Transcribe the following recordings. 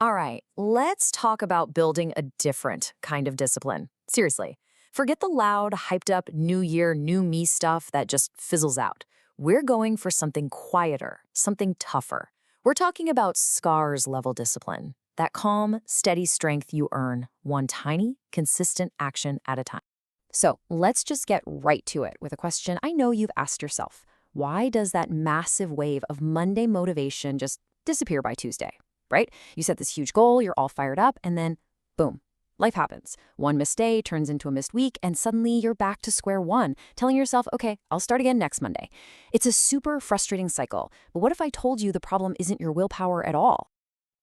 All right, let's talk about building a different kind of discipline. Seriously, forget the loud, hyped up new year, new me stuff that just fizzles out. We're going for something quieter, something tougher. We're talking about scars level discipline, that calm, steady strength you earn, one tiny, consistent action at a time. So let's just get right to it with a question I know you've asked yourself. Why does that massive wave of Monday motivation just disappear by Tuesday? Right? You set this huge goal, you're all fired up, and then boom, life happens. One missed day turns into a missed week, and suddenly you're back to square one, telling yourself, okay, I'll start again next Monday. It's a super frustrating cycle. But what if I told you the problem isn't your willpower at all?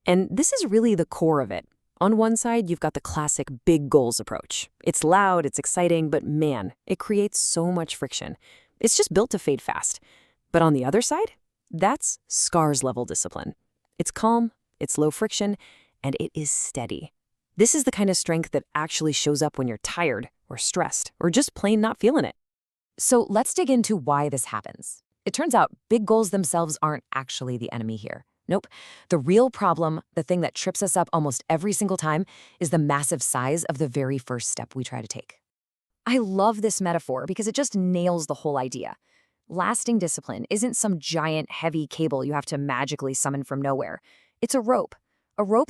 And this is really the core of it. On one side, you've got the classic big goals approach. It's loud, it's exciting, but man, it creates so much friction. It's just built to fade fast. But on the other side, that's scars level discipline. It's calm, it's low friction, and it is steady. This is the kind of strength that actually shows up when you're tired or stressed or just plain not feeling it. So let's dig into why this happens. It turns out big goals themselves aren't actually the enemy here. Nope. The real problem, the thing that trips us up almost every single time, is the massive size of the very first step we try to take. I love this metaphor because it just nails the whole idea. Lasting discipline isn't some giant, heavy cable you have to magically summon from nowhere. It's a rope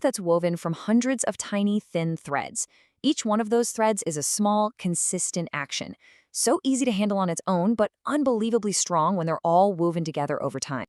that's woven from hundreds of tiny, thin threads. Each one of those threads is a small, consistent action. So easy to handle on its own, but unbelievably strong when they're all woven together over time.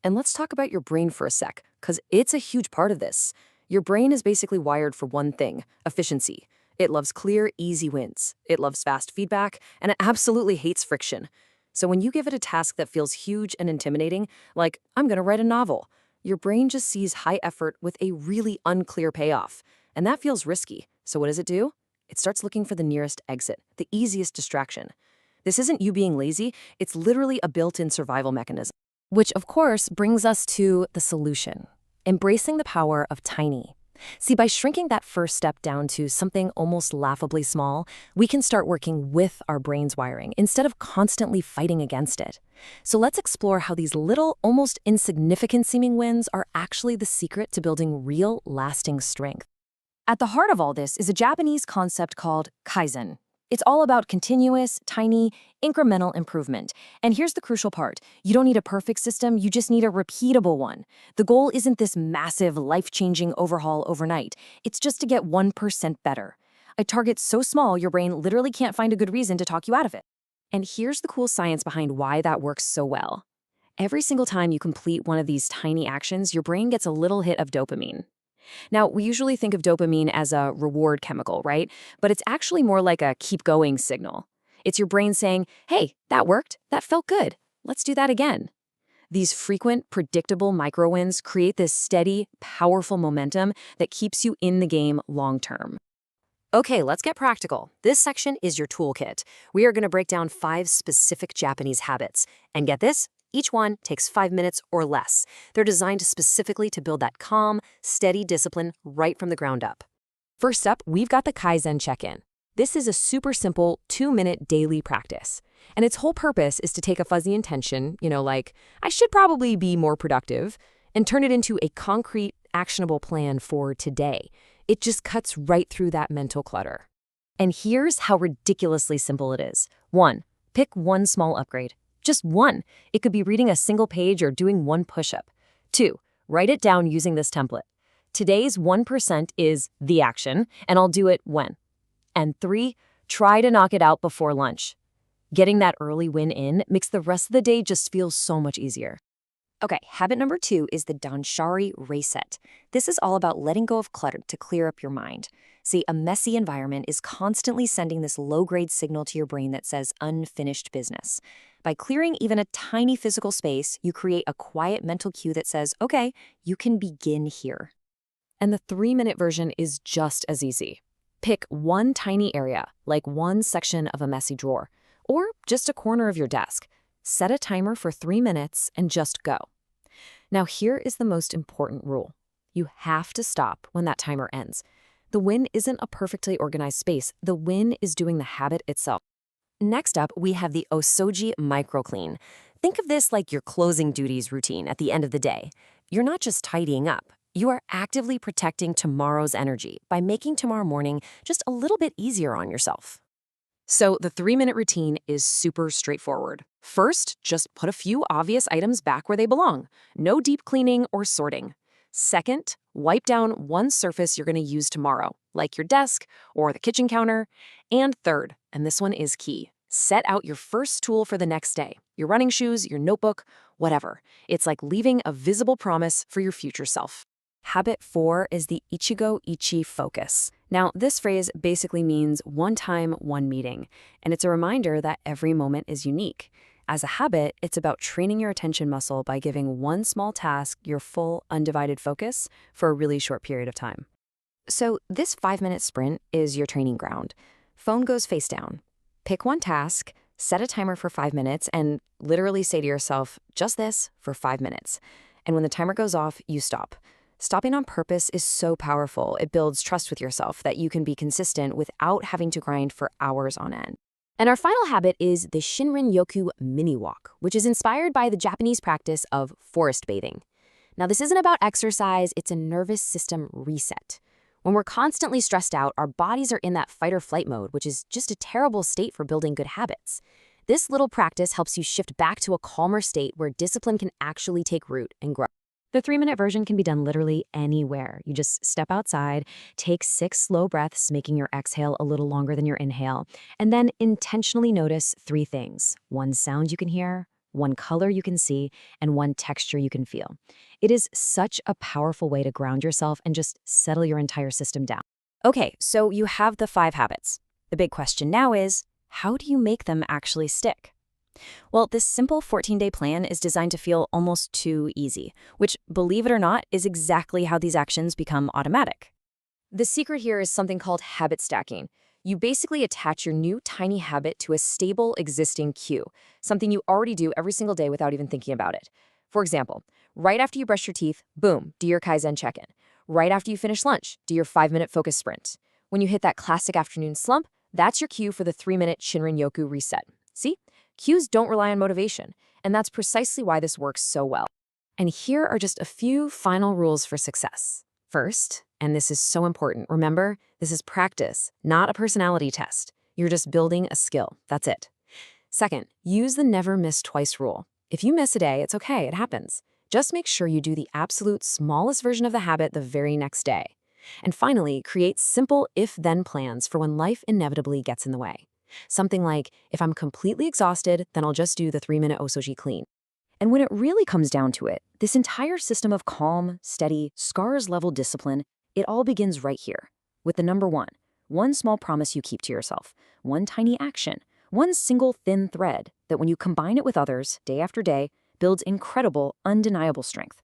And let's talk about your brain for a sec, because it's a huge part of this. Your brain is basically wired for one thing: efficiency. It loves clear, easy wins. It loves fast feedback, and it absolutely hates friction. So when you give it a task that feels huge and intimidating, like, I'm going to write a novel, your brain just sees high effort with a really unclear payoff. And that feels risky. So what does it do? It starts looking for the nearest exit, the easiest distraction. This isn't you being lazy, it's literally a built-in survival mechanism. Which, of course, brings us to the solution: embracing the power of tiny. See, by shrinking that first step down to something almost laughably small, we can start working with our brain's wiring instead of constantly fighting against it. So let's explore how these little, almost insignificant seeming wins are actually the secret to building real, lasting strength. At the heart of all this is a Japanese concept called Kaizen. It's all about continuous, tiny, incremental improvement. And here's the crucial part: you don't need a perfect system, you just need a repeatable one. The goal isn't this massive, life-changing overhaul overnight. It's just to get 1% better. A target so small, your brain literally can't find a good reason to talk you out of it. And here's the cool science behind why that works so well. Every single time you complete one of these tiny actions, your brain gets a little hit of dopamine. Now, we usually think of dopamine as a reward chemical, right? But it's actually more like a keep going signal. It's your brain saying, hey, that worked, that felt good, let's do that again. These frequent, predictable micro-wins create this steady, powerful momentum that keeps you in the game long term. Okay, let's get practical. This section is your toolkit. We are going to break down 5 specific Japanese habits. And get this, each one takes 5 minutes or less. They're designed specifically to build that calm, steady discipline right from the ground up. First up, we've got the Kaizen check-in. This is a super simple 2-minute daily practice. And its whole purpose is to take a fuzzy intention, like, I should probably be more productive, and turn it into a concrete, actionable plan for today. It just cuts right through that mental clutter. And here's how ridiculously simple it is. 1. Pick one small upgrade. Just one. It could be reading a single page or doing one push-up. 2. Write it down using this template. Today's 1% is the action, and I'll do it when. And 3. Try to knock it out before lunch. Getting that early win in makes the rest of the day just feel so much easier. Okay, habit number 2 is the Danshari reset. This is all about letting go of clutter to clear up your mind. See, a messy environment is constantly sending this low-grade signal to your brain that says unfinished business. By clearing even a tiny physical space, you create a quiet mental cue that says, okay, you can begin here. And the 3-minute version is just as easy. Pick one tiny area, like one section of a messy drawer, or just a corner of your desk. Set a timer for 3 minutes and just go. Now here is the most important rule. You have to stop when that timer ends. The win isn't a perfectly organized space. The win is doing the habit itself. Next up, we have the Osoji micro-clean. Think of this like your closing duties routine at the end of the day. You're not just tidying up, You are actively protecting tomorrow's energy by making tomorrow morning just a little bit easier on yourself. So the 3-minute routine is super straightforward. First, just put a few obvious items back where they belong. No deep cleaning or sorting. Second, wipe down one surface you're going to use tomorrow, like your desk or the kitchen counter. And third, and this one is key, set out your first tool for the next day. Your running shoes, your notebook, whatever. It's like leaving a visible promise for your future self. Habit 4 is the Ichigo Ichi focus. Now, this phrase basically means one time, one meeting, and it's a reminder that every moment is unique. As a habit, it's about training your attention muscle by giving one small task your full, undivided focus for a really short period of time. So this 5-minute sprint is your training ground. Phone goes face down. Pick one task, set a timer for 5 minutes, and literally say to yourself, just this for 5 minutes. And when the timer goes off, you stop. Stopping on purpose is so powerful. It builds trust with yourself that you can be consistent without having to grind for hours on end. And our final habit is the Shinrin-yoku mini walk, which is inspired by the Japanese practice of forest bathing. Now, this isn't about exercise, it's a nervous system reset. When we're constantly stressed out, our bodies are in that fight or flight mode, which is just a terrible state for building good habits. This little practice helps you shift back to a calmer state where discipline can actually take root and grow. The 3-minute version can be done literally anywhere. You just step outside, take 6 slow breaths, making your exhale a little longer than your inhale, and then intentionally notice 3 things. One sound you can hear, one color you can see, and one texture you can feel. It is such a powerful way to ground yourself and just settle your entire system down. Okay, so you have the 5 habits. The big question now is, how do you make them actually stick? Well, this simple 14-day plan is designed to feel almost too easy, which, believe it or not, is exactly how these actions become automatic. The secret here is something called habit stacking. You basically attach your new tiny habit to a stable existing cue, something you already do every single day without even thinking about it. For example, right after you brush your teeth, boom, do your Kaizen check-in. Right after you finish lunch, do your 5-minute focus sprint. When you hit that classic afternoon slump, that's your cue for the 3-minute Shinrin-yoku reset. See? Cues don't rely on motivation, and that's precisely why this works so well. And here are just a few final rules for success. First, and this is so important, remember, this is practice, not a personality test. You're just building a skill, that's it. Second, use the never miss twice rule. If you miss a day, it's okay, it happens. Just make sure you do the absolute smallest version of the habit the very next day. And finally, create simple if-then plans for when life inevitably gets in the way. Something like, if I'm completely exhausted, then I'll just do the 3-minute Osoji clean. And when it really comes down to it, this entire system of calm, steady, scars-level discipline, it all begins right here, with the number 1, one small promise you keep to yourself, one tiny action, one single thin thread that when you combine it with others, day after day, builds incredible, undeniable strength.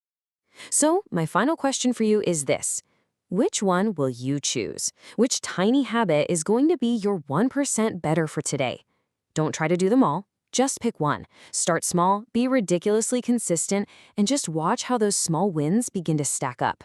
So, my final question for you is this. Which one will you choose? Which tiny habit is going to be your 1% better for today? Don't try to do them all. Just pick one. Start small, be ridiculously consistent, and just watch how those small wins begin to stack up.